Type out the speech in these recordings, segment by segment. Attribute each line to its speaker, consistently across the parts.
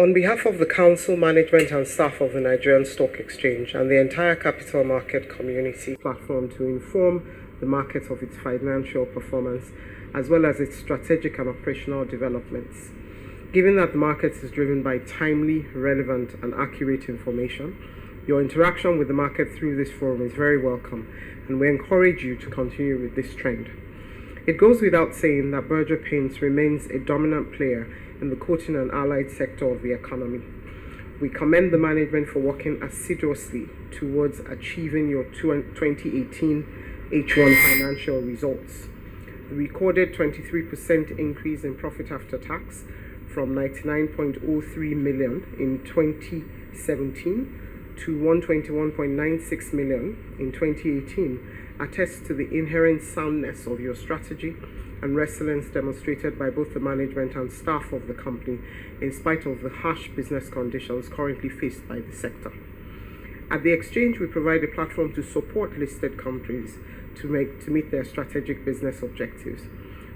Speaker 1: On behalf of the Council, Management and staff of the Nigerian Stock Exchange and the entire capital market community platform to inform the market of its financial performance as well as its strategic and operational developments. Given that the market is driven by timely, relevant and accurate information, your interaction with the market through this forum is very welcome, and we encourage you to continue with this trend. It goes without saying that Berger Paints remains a dominant player in the coating and allied sector of the economy. We commend the management for working assiduously towards achieving your 2018 H1 financial results. The recorded 23% increase in profit after tax from 99.03 million in 2017 to 121.96 million in 2018 attests to the inherent soundness of your strategy and resilience demonstrated by both the management and staff of the company in spite of the harsh business conditions currently faced by the sector. At the exchange, we provide a platform to support listed companies to meet their strategic business objectives.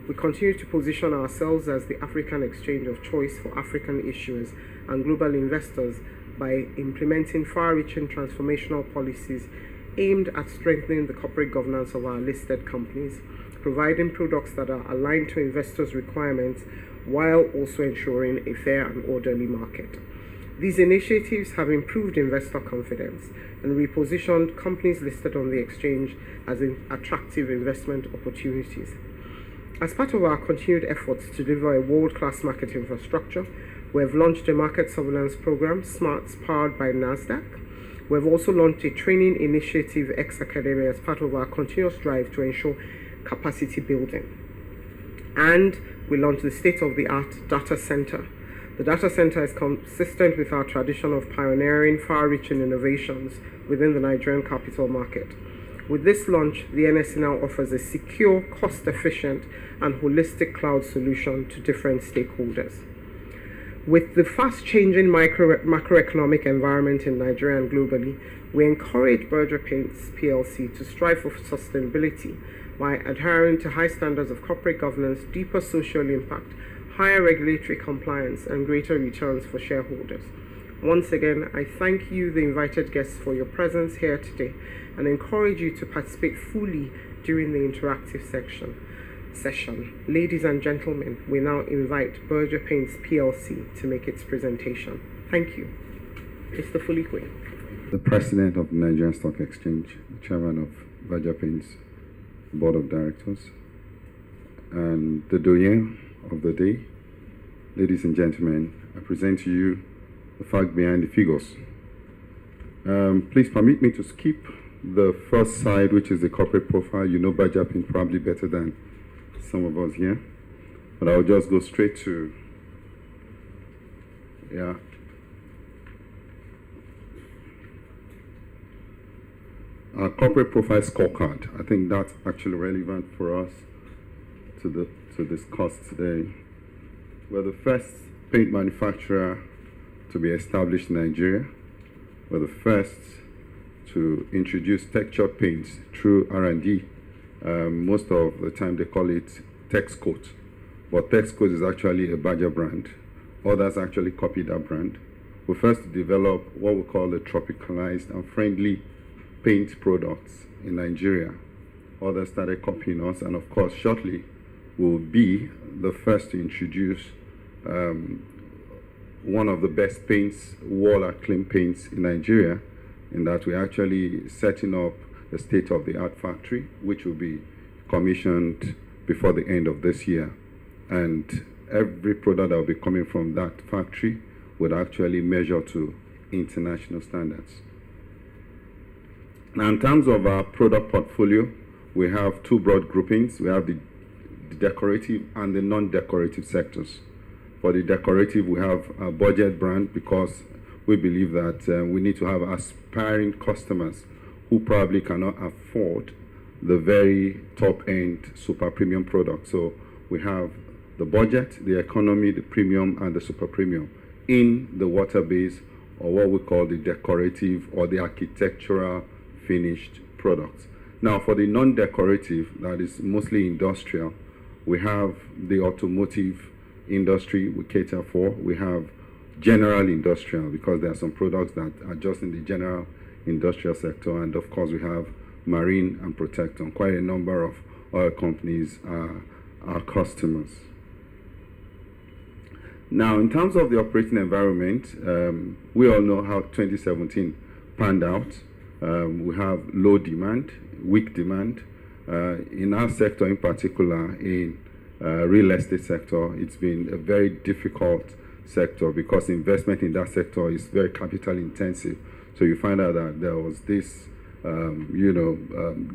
Speaker 1: We continue to position ourselves as the African exchange of choice for African issuers and global investors by implementing far-reaching transformational policies aimed at strengthening the corporate governance of our listed companies, providing products that are aligned to investors' requirements while also ensuring a fair and orderly market. These initiatives have improved investor confidence and repositioned companies listed on the exchange as attractive investment opportunities. As part of our continued efforts to deliver a world-class market infrastructure, we have launched a market surveillance program, SMARTS, powered by NASDAQ. We have also launched a training initiative, X Academy, as part of our continuous drive to ensure capacity building. And we launched the state-of-the-art data center. The data center is consistent with our tradition of pioneering far-reaching innovations within the Nigerian capital market. With this launch, the NSE now offers a secure, cost-efficient, and holistic cloud solution to different stakeholders. With the fast-changing macroeconomic environment in Nigeria and globally, we encourage Berger Paints PLC to strive for sustainability by adhering to high standards of corporate governance, deeper social impact, higher regulatory compliance, and greater returns for shareholders. Once again, I thank you, the invited guests, for your presence here today and encourage you to participate fully during the interactive session. Ladies and gentlemen, we now invite Berger Paints PLC to make its presentation. Thank you. Mr. Fulikwe.
Speaker 2: The President of the Nigerian Stock Exchange, the Chairman of Berger Paints Board of Directors, and the doyen of the day, ladies and gentlemen, I present to you the fact behind the figures. Please permit me to skip the first side, which is the corporate profile. You know Berger Paints probably better than some of us here, but I'll just go straight to our corporate profile scorecard. I think that's actually relevant for us to discuss today. We're the first paint manufacturer to be established in Nigeria. We're the first to introduce textured paints through R&D. Most of the time they call it Texcoat, but Texcoat is actually a Berger brand. Others actually copied that brand. We first developed what we call the tropicalized and friendly paint products in Nigeria. Others started copying us, and of course shortly we'll be the first to introduce one of the best paints, wall acclaimed paints in Nigeria, in that we're actually setting up a state-of-the-art factory, which will be commissioned before the end of this year. And every product that will be coming from that factory would actually measure to international standards. Now, in terms of our product portfolio, we have two broad groupings. We have the decorative and the non-decorative sectors. For the decorative, we have a budget brand because we believe that we need to have aspiring customers who probably cannot afford the very top-end super premium product. So we have the budget, the economy, the premium, and the super premium in the water base, or what we call the decorative or the architectural finished products. Now, for the non-decorative, that is mostly industrial, we have the automotive industry we cater for. We have general industrial, because there are some products that are just in the general industrial sector, and of course we have marine and protector. Quite a number of oil companies are our customers. Now, in terms of the operating environment, we all know how 2017 panned out. We have low demand, weak demand. In our sector in particular, in real estate sector, it's been a very difficult sector because investment in that sector is very capital intensive. So you find out that there was this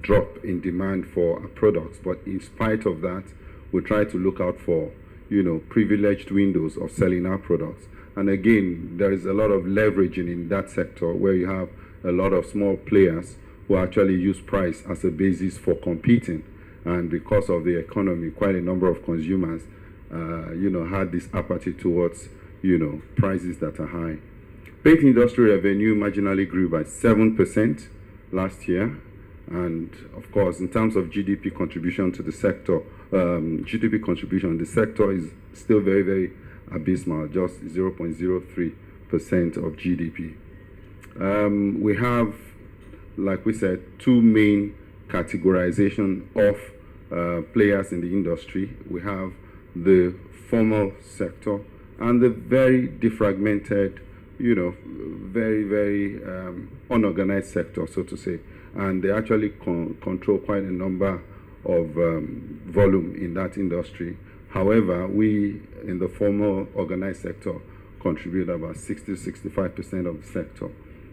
Speaker 2: drop in demand for our products. But in spite of that, we try to look out for privileged windows of selling our products. And again, there is a lot of leveraging in that sector where you have a lot of small players who actually use price as a basis for competing. And because of the economy, quite a number of consumers, had this apathy towards, prices that are high. Paint industry revenue marginally grew by 7% last year. And of course, in terms of GDP contribution to the sector, the sector is still very, very abysmal, just 0.03% of GDP. We have, like we said, two main categorization of players in the industry. We have the formal sector and the very defragmented, very, very unorganized sector, so to say. And they actually control quite a number of volume in that industry. However, we in the formal organized sector contribute about 60-65% of the sector.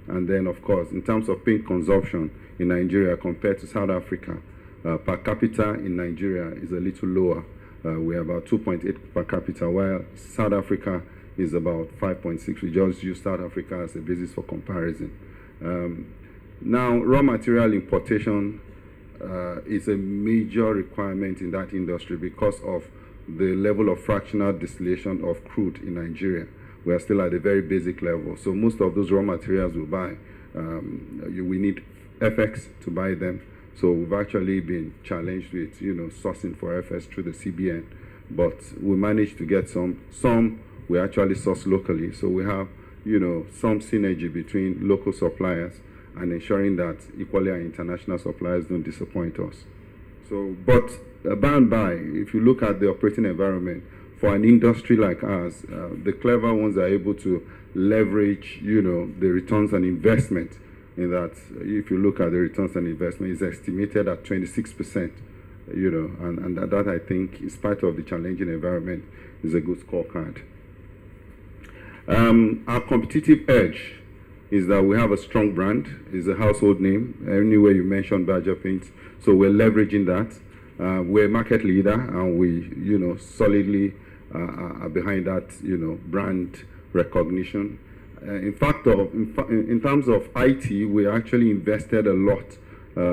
Speaker 2: And then, of course, in terms of paint consumption in Nigeria compared to South Africa, per capita in Nigeria is a little lower. We're about 2.8 per capita, while South Africa is about 5.6. We just use South Africa as a basis for comparison. Now, raw material importation is a major requirement in that industry because of the level of fractional distillation of crude in Nigeria. We are still at a very basic level. So most of those raw materials we buy, we need FX to buy them. So we've actually been challenged with, sourcing for FX through the CBN. But we managed to get some we actually source locally. So we have, some synergy between local suppliers and ensuring that equally our international suppliers don't disappoint us. So, but by and by, if you look at the operating environment, for an industry like ours, the clever ones are able to leverage, the returns on investment. In that, if you look at the returns on investment, it's estimated at 26%, and that I think, in spite of the challenging environment, is a good scorecard. Our competitive edge is that we have a strong brand, is a household name. Anywhere you mention Berger Paints, so we're leveraging that. We're a market leader, and we, solidly are behind that, brand recognition. In fact, in terms of IT, we actually invested a lot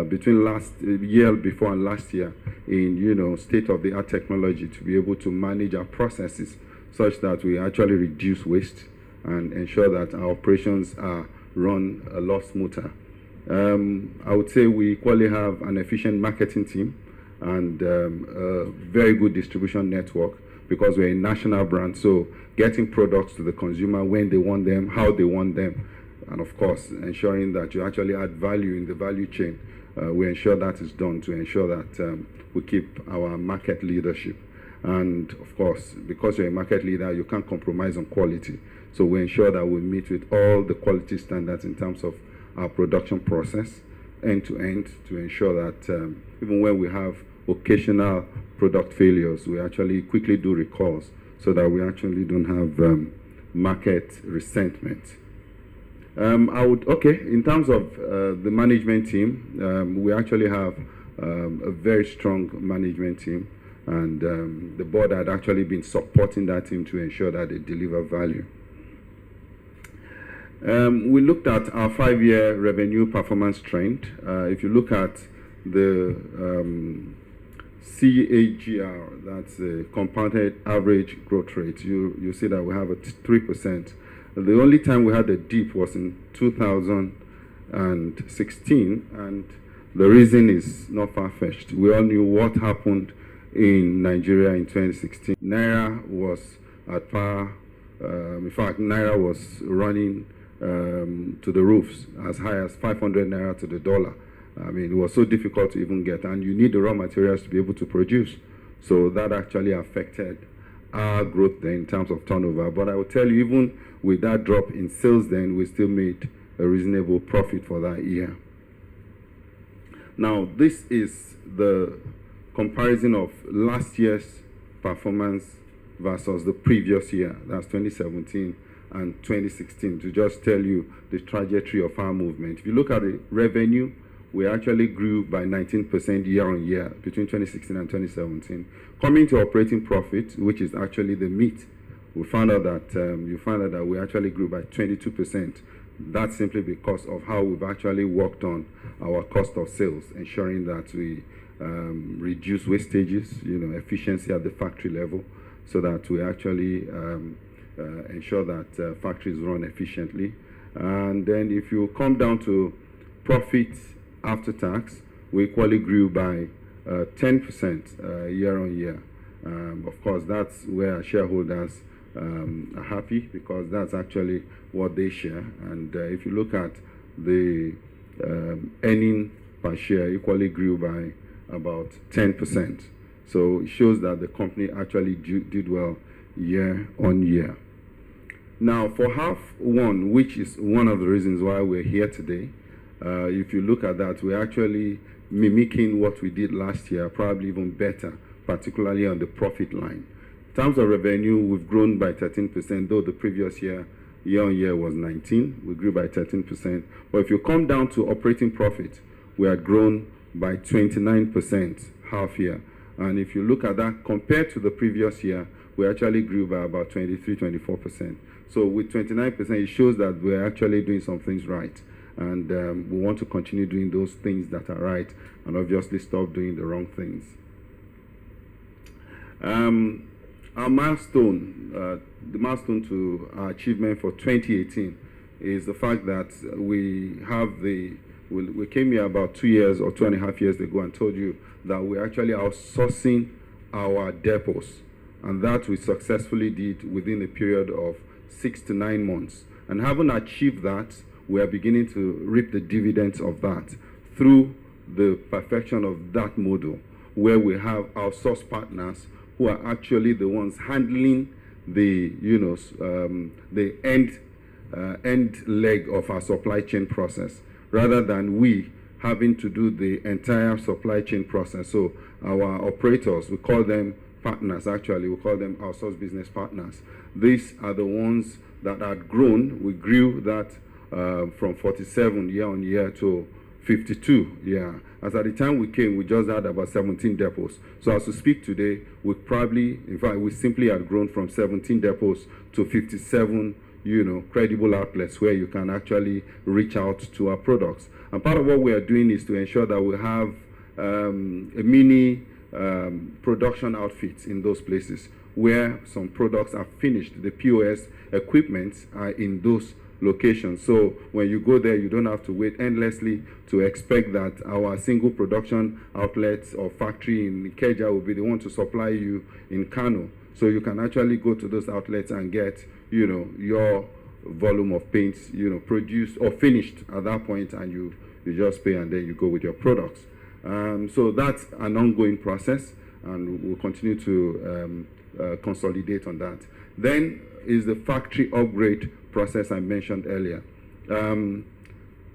Speaker 2: between last year before and last year in, state-of-the-art technology to be able to manage our processes such that we actually reduce waste and ensure that our operations are run a lot smoother. I would say we equally have an efficient marketing team and a very good distribution network because we're a national brand. So getting products to the consumer when they want them, how they want them, and of course ensuring that you actually add value in the value chain. We ensure that is done to ensure that we keep our market leadership. And of course, because you're a market leader, you can't compromise on quality. So we ensure that we meet with all the quality standards in terms of our production process, end to end, to ensure that even when we have occasional product failures, we actually quickly do recalls so that we actually don't have market resentment. In terms of the management team, we actually have a very strong management team, and the board had actually been supporting that team to ensure that they deliver value. We looked at our 5-year revenue performance trend. If you look at the CAGR, that's the compounded average growth rate, you see that we have a 3%. The only time we had a dip was in 2016, and the reason is not far-fetched. We all knew what happened in Nigeria in 2016. Naira was at par In fact, Naira was running to the roofs, as high as 500 Naira to the dollar. I mean, it was so difficult to even get, and you need the raw materials to be able to produce. So that actually affected our growth then in terms of turnover. But I will tell you, even with that drop in sales then, we still made a reasonable profit for that year. Now, this is the comparison of last year's performance versus the previous year, that's 2017 and 2016, to just tell you the trajectory of our movement. If you look at the revenue, we actually grew by 19% year on year between 2016 and 2017. Coming to operating profit, which is actually the meat, we found out that we actually grew by 22%. That's simply because of how we've actually worked on our cost of sales, ensuring that we reduce wastages, efficiency at the factory level, so that we actually ensure that factories run efficiently. And then if you come down to profit after tax, we equally grew by 10% year on year. Of course, that's where our shareholders are happy, because that's actually what they share. And if you look at the earning per share, equally grew by about 10%. So it shows that the company actually did well year on year. Now, for half one, which is one of the reasons why we're here today, if you look at that, we're actually mimicking what we did last year, probably even better, particularly on the profit line. In terms of revenue, we've grown by 13%, though the previous year on year was 19. We grew by 13%. But if you come down to operating profit, we had grown by 29% half year. And if you look at that compared to the previous year, we actually grew by about 23-24%. So with 29%, it shows that we're actually doing some things right. And we want to continue doing those things that are right, and obviously stop doing the wrong things. Our milestone, the milestone to our achievement for 2018 is the fact that we came here about 2 years or 2.5 years ago and told you that we're actually outsourcing our depots. And that we successfully did within a period of 6 to 9 months. And having achieved that, we are beginning to reap the dividends of that through the perfection of that model, where we have outsourced partners who are actually the ones handling the end leg of our supply chain process, rather than we having to do the entire supply chain process. So our operators, we call them partners, actually, we call them outsourced business partners. These are the ones that had grown. We grew that from 47 year on year to 52. Yeah. As at the time we came, we just had about 17 depots. So as we speak today, we simply had grown from 17 depots to 57, credible outlets where you can actually reach out to our products. And part of what we are doing is to ensure that we have a mini production outfits in those places where some products are finished. The POS equipment are in those locations. So when you go there, you don't have to wait endlessly to expect that our single production outlets or factory in Ikeja will be the one to supply you in Kano. So you can actually go to those outlets and get, your volume of paints, produced or finished at that point, and you just pay and then you go with your products. So that's an ongoing process, and we'll continue to consolidate on that. Then is the factory upgrade process I mentioned earlier.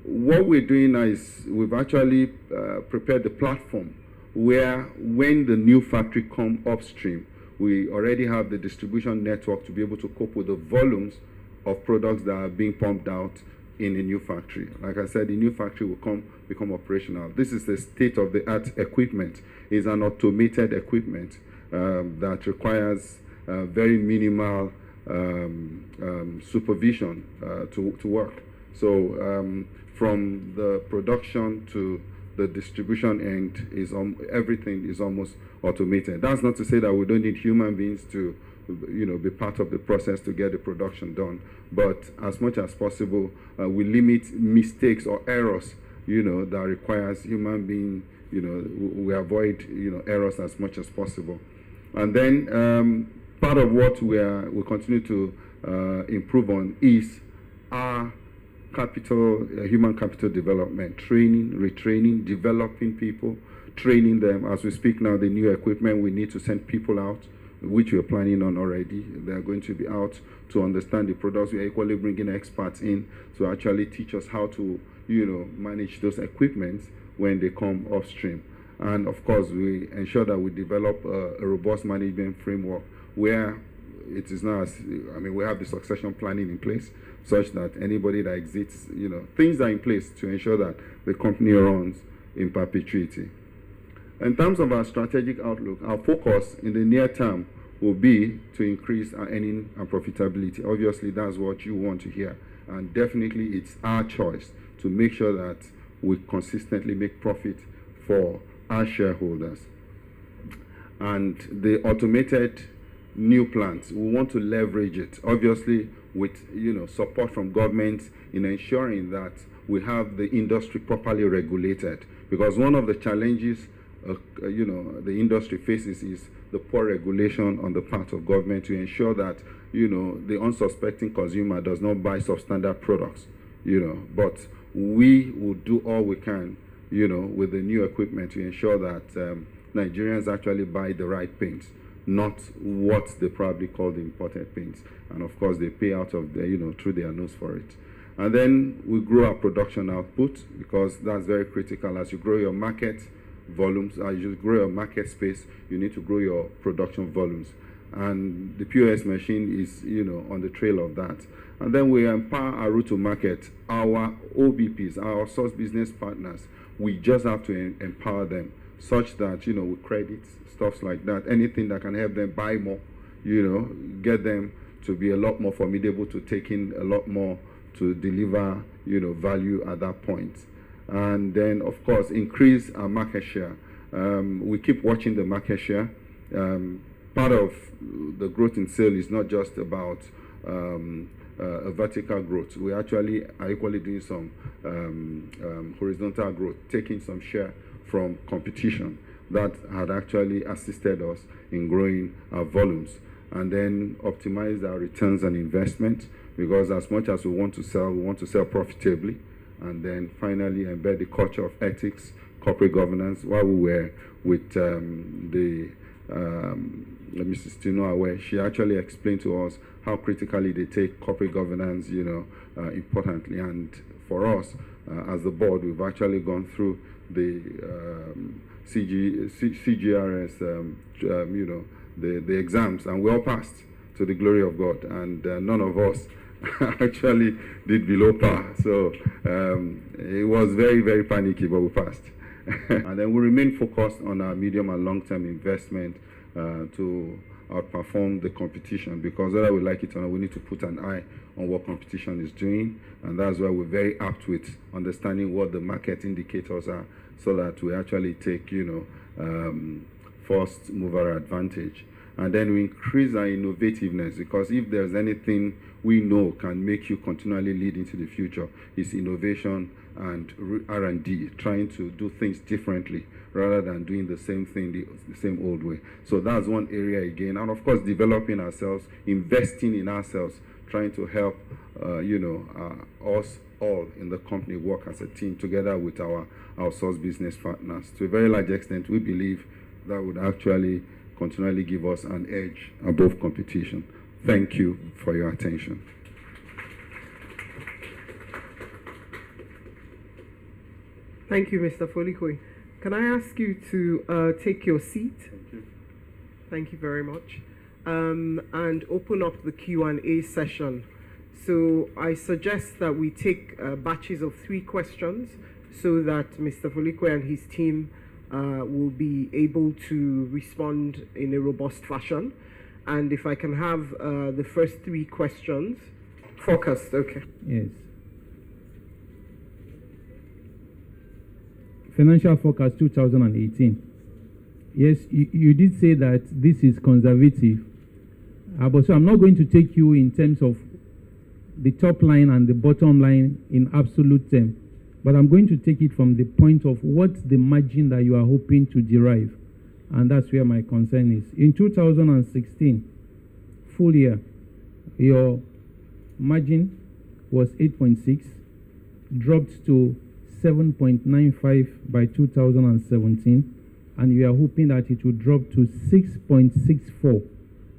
Speaker 2: What we're doing now is we've actually prepared the platform where when the new factory come upstream, we already have the distribution network to be able to cope with the volumes of products that are being pumped out in a new factory. Like I said, the new factory will become operational. This is the state-of-the-art equipment. It's an automated equipment that requires very minimal supervision to work. So from the production to the distribution end, everything is almost automated. That's not to say that we don't need human beings to be part of the process to get the production done, but as much as possible we limit mistakes or errors that requires human being. We avoid errors as much as possible. And then part of what we continue to improve on is our capital, human capital development, training, retraining, developing people, training them. As we speak now, the new equipment, we need to send people out, which we're planning on already. They're going to be out to understand the products. We're equally bringing experts in to actually teach us how to, manage those equipments when they come upstream. And of course, we ensure that we develop a robust management framework where it is now, we have the succession planning in place such that anybody that exits, things are in place to ensure that the company runs in perpetuity. In terms of our strategic outlook, our focus in the near term will be to increase our earning and profitability. Obviously, that's what you want to hear. And definitely, it's our choice to make sure that we consistently make profit for our shareholders. And the automated new plants, we want to leverage it, obviously, with support from government in ensuring that we have the industry properly regulated. Because one of the challenges the industry faces is the poor regulation on the part of government to ensure that the unsuspecting consumer does not buy substandard products. But we will do all we can with the new equipment to ensure that Nigerians actually buy the right paints, not what they probably call the imported paints. And of course, they pay out of their, through their nose for it. And then we grow our production output, because that's very critical. As you grow your market volumes, as you grow your market space, you need to grow your production volumes. And the POS machine is, on the trail of that. And then we empower our route to market, our OBPs, our source business partners. We just have to empower them such that, with credits, stuff like that, anything that can help them buy more, get them to be a lot more formidable, to take in a lot more, to deliver, value at that point. And then, of course, increase our market share. We keep watching the market share. Part of the growth in sale is not just about a vertical growth. We actually are equally doing some horizontal growth, taking some share from competition that had actually assisted us in growing our volumes. And then optimize our returns and investment, because as much as we want to sell profitably. And then finally embed the culture of ethics, corporate governance. While we were with Mrs. Tino Awe, she actually explained to us how critically they take corporate governance, importantly. And for us, as the board, we've actually gone through the CGRS, the exams, and we all passed to the glory of God. And none of us actually did below par. So it was very, very panicky, but we passed. And then we remain focused on our medium and long-term investment to outperform the competition, because whether we like it or not, we need to put an eye on what competition is doing. And that's why we're very apt with understanding what the market indicators are, so that we actually take, first mover advantage. And then we increase our innovativeness, because if there's anything we know can make you continually lead into the future, it's innovation and R&D, trying to do things differently rather than doing the same thing the same old way. So that's one area again. And of course, developing ourselves, investing in ourselves, trying to help us all in the company work as a team together with our source business partners. To a very large extent, we believe that would actually continually give us an edge above competition. Thank you for your attention.
Speaker 1: Thank you, Mr. Folikwe. Can I ask you to take your seat?
Speaker 2: Thank you.
Speaker 1: Thank you very much. And open up the Q&A session. So I suggest that we take batches of 3 questions so that Mr. Folikwe and his team will be able to respond in a robust fashion. And if I can have the first 3 questions focused, okay.
Speaker 3: Yes. Financial forecast 2018. Yes, you did say that this is conservative. But so I'm not going to take you in terms of the top line and the bottom line in absolute terms, but I'm going to take it from the point of what's the margin that you are hoping to derive. And that's where my concern is. In 2016, full year, your margin was 8.6, dropped to 7.95 by 2017, and we are hoping that it will drop to 6.64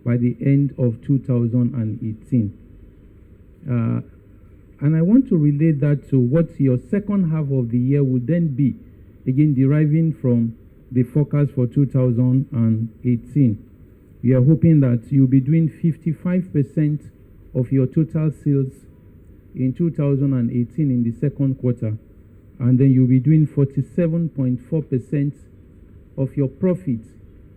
Speaker 3: by the end of 2018. And I want to relate that to what your second half of the year will then be, again deriving from the forecast for 2018. We are hoping that you'll be doing 55% of your total sales in 2018 in the second quarter, and then you'll be doing 47.4% of your profits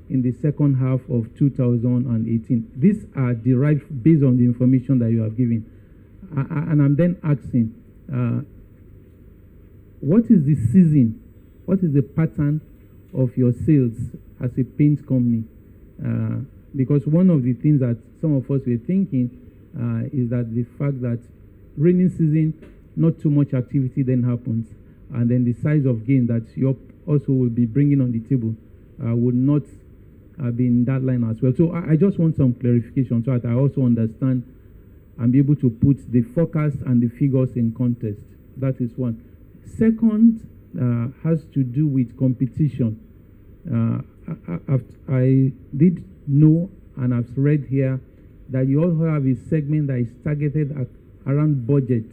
Speaker 3: in the second half of 2018. These are derived based on the information that you have given. And I'm then asking, what is the season? What is the pattern of your sales as a paint company? Because one of the things that some of us were thinking is that the fact that rainy season, not too much activity then happens, and then the size of gain that you also will be bringing on the table would not be in that line as well. So I just want some clarification so that I also understand and be able to put the forecast and the figures in context. That is one. Second has to do with competition. I did know and I've read here that you also have a segment that is targeted at around budget,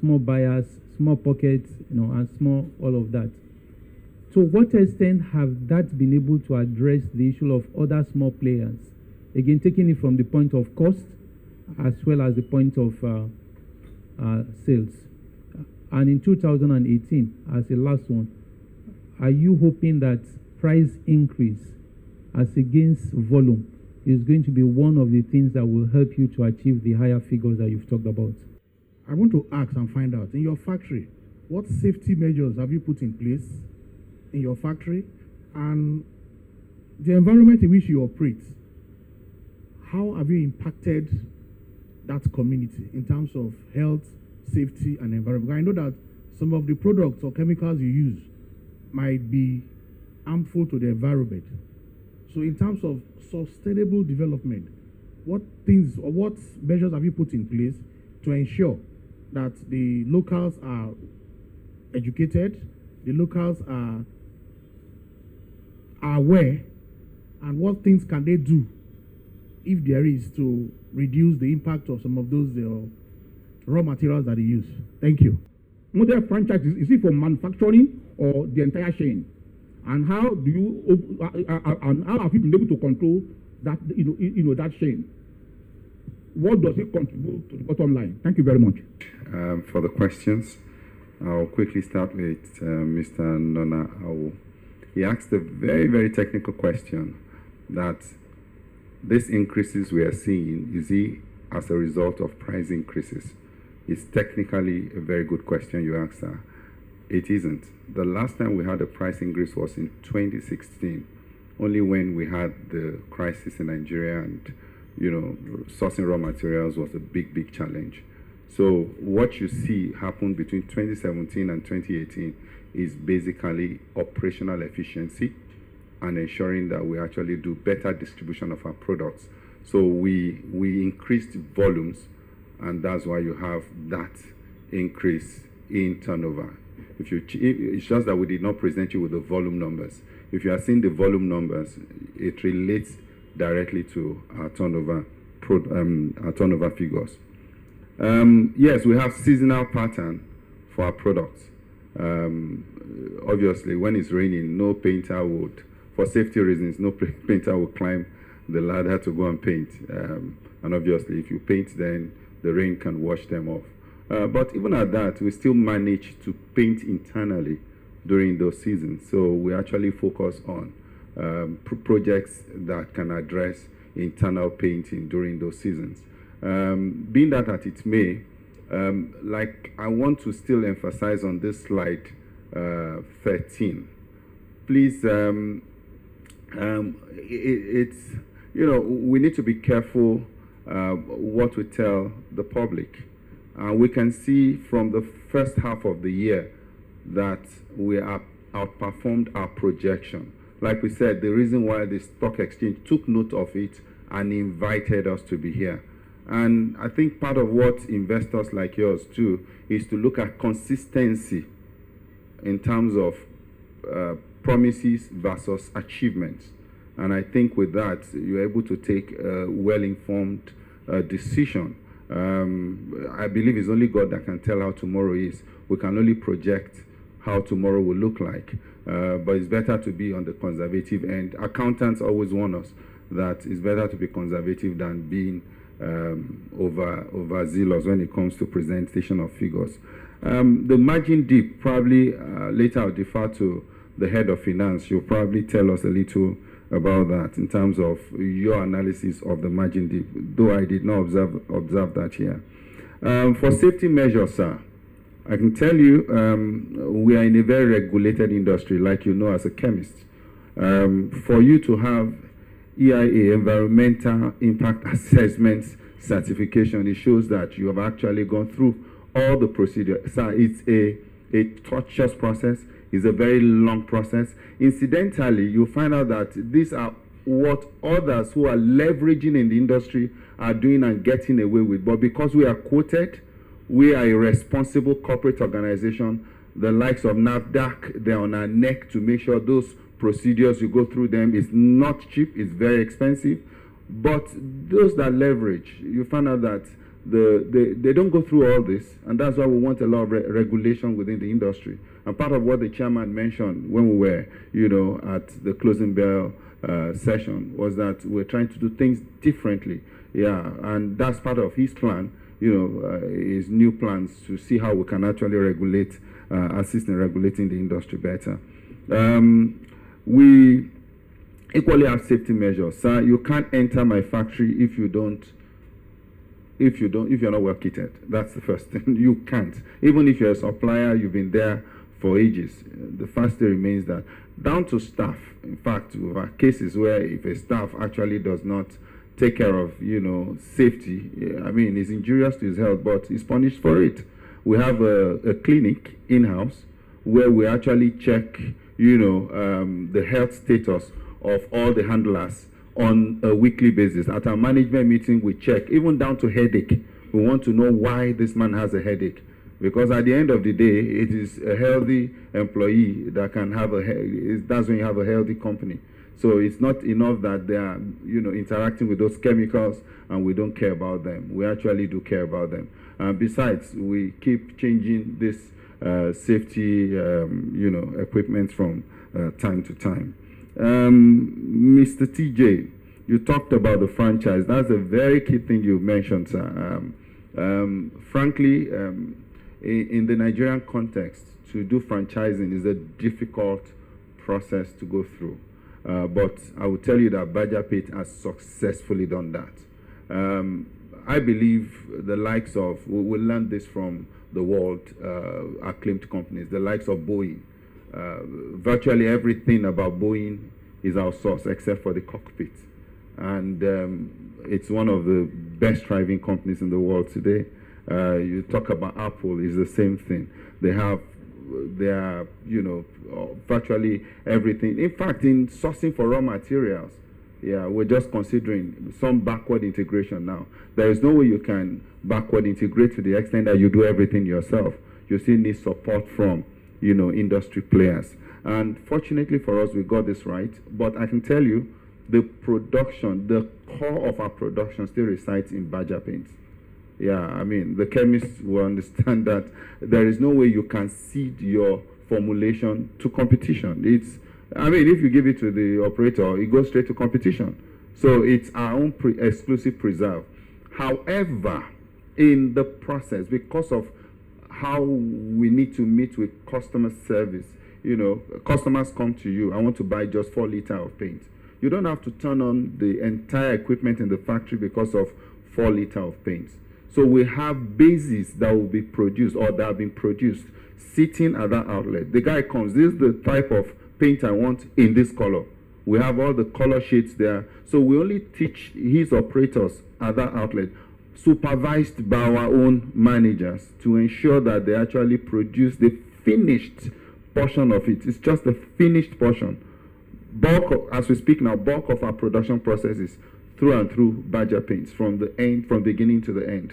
Speaker 3: small buyers, small pockets, and small all of that. To what extent have that been able to address the issue of other small players? Again, taking it from the point of cost as well as the point of sales. And in 2018, as the last one, are you hoping that price increase as against volume is going to be one of the things that will help you to achieve the higher figures that you've talked about?
Speaker 4: I want to ask and find out, in your factory, what safety measures have you put in place in your factory, and the environment in which you operate? How have you impacted that community in terms of health, safety, and environment? I know that some of the products or chemicals you use might be harmful to the environment. So in terms of sustainable development, what things or what measures have you put in place to ensure that the locals are educated, the locals are aware, and what things can they do, if there is, to reduce the impact of some of those raw materials that they use? Thank you.
Speaker 5: Model franchise, is it for manufacturing or the entire chain? And how do you and how have you been able to control that that chain? What does it contribute to the bottom line? Thank you very much.
Speaker 2: For the questions, I'll quickly start with Mr. Nona Awu. He asked a very, very technical question, that these increases we are seeing, is it as a result of price increases? It's technically a very good question you asked, sir. It isn't. The last time we had a price increase was in 2016, only when we had the crisis in Nigeria, and sourcing raw materials was a big, big challenge. So what you see happen between 2017 and 2018 is basically operational efficiency and ensuring that we actually do better distribution of our products. So we increased volumes, and that's why you have that increase in turnover. It's just that we did not present you with the volume numbers. If you are seeing the volume numbers, it relates directly to our turnover figures. Yes, we have seasonal pattern for our products. Obviously, when it's raining, no painter would, for safety reasons, no painter would climb the ladder to go and paint. And obviously, if you paint, then the rain can wash them off. But even at that, we still manage to paint internally during those seasons. So we actually focus on projects that can address internal painting during those seasons. Being that at it may, I want to still emphasize on this slide 13. Please, we need to be careful what we tell the public. We can see from the first half of the year that we have outperformed our projection. Like we said, the reason why the stock exchange took note of it and invited us to be here. And I think part of what investors like yours do is to look at consistency in terms of promises versus achievements. And I think with that, you're able to take a well-informed decision. I believe it's only God that can tell how tomorrow is. We can only project how tomorrow will look like. But it's better to be on the conservative end. Accountants always warn us that it's better to be conservative than being overzealous when it comes to presentation of figures. The margin dip, probably later I'll defer to the head of finance. You'll probably tell us a little about that in terms of your analysis of the margin dip, though I did not observe that here. For safety measures, sir, I can tell you we are in a very regulated industry, like you know as a chemist. For you to have EIA, Environmental Impact Assessment certification, it shows that you have actually gone through all the procedure. Sir, it's a tortuous process. It's a very long process. Incidentally, you find out that these are what others who are leveraging in the industry are doing and getting away with. But because we are quoted, we are a responsible corporate organization. The likes of NAFDAC, they're on our neck to make sure those procedures, you go through them. It's not cheap, it's very expensive. But those that leverage, you find out that they don't go through all this, and that's why we want a lot of regulation within the industry. And part of what the chairman mentioned when we were, at the closing bell session was that we're trying to do things differently. Yeah, and that's part of his plan, his new plans to see how we can actually regulate, assist in regulating the industry better. We equally have safety measures. Sir, you can't enter my factory if you're not well kitted. That's the first thing. You can't. Even if you're a supplier, you've been there for ages. The fact still remains that down to staff. In fact, we have cases where if a staff actually does not take care of, safety, it's injurious to his health, but he's punished for it. We have a clinic in-house where we actually check, the health status of all the handlers on a weekly basis. At our management meeting, we check, even down to headache. We want to know why this man has a headache. Because at the end of the day, it is a healthy employee that can have that's when you have a healthy company. So it's not enough that they are, interacting with those chemicals and we don't care about them. We actually do care about them. Besides, we keep changing this safety, equipment from time to time. Mr. TJ, you talked about the franchise. That's a very key thing you mentioned, sir. Frankly, in the Nigerian context, to do franchising is a difficult process to go through. But I will tell you that Berger has successfully done that. I believe the likes of, we learned this from the world acclaimed companies, the likes of Boeing. Virtually everything about Boeing is outsourced except for the cockpit. And it's one of the best driving companies in the world today. You talk about Apple, it's the same thing. They are, virtually everything. In fact, in sourcing for raw materials, we're just considering some backward integration now. There is no way you can backward integrate to the extent that you do everything yourself. You still need support from, industry players. And fortunately for us, we got this right. But I can tell you, the production, the core of our production still resides in Berger paints. The chemists will understand that there is no way you can cede your formulation to competition. If you give it to the operator, it goes straight to competition. So it's our own exclusive preserve. However, in the process, because of how we need to meet with customer service, customers come to you, I want to buy just 4 liters of paint. You don't have to turn on the entire equipment in the factory because of 4 liters of paint. So we have bases that will be produced or that have been produced sitting at that outlet. The guy comes, this is the type of paint I want in this color. We have all the color shades there. So we only teach his operators at that outlet, supervised by our own managers, to ensure that they actually produce the finished portion of it. It's just the finished portion. As we speak now, bulk of our production process is through and through Berger paints from beginning to the end.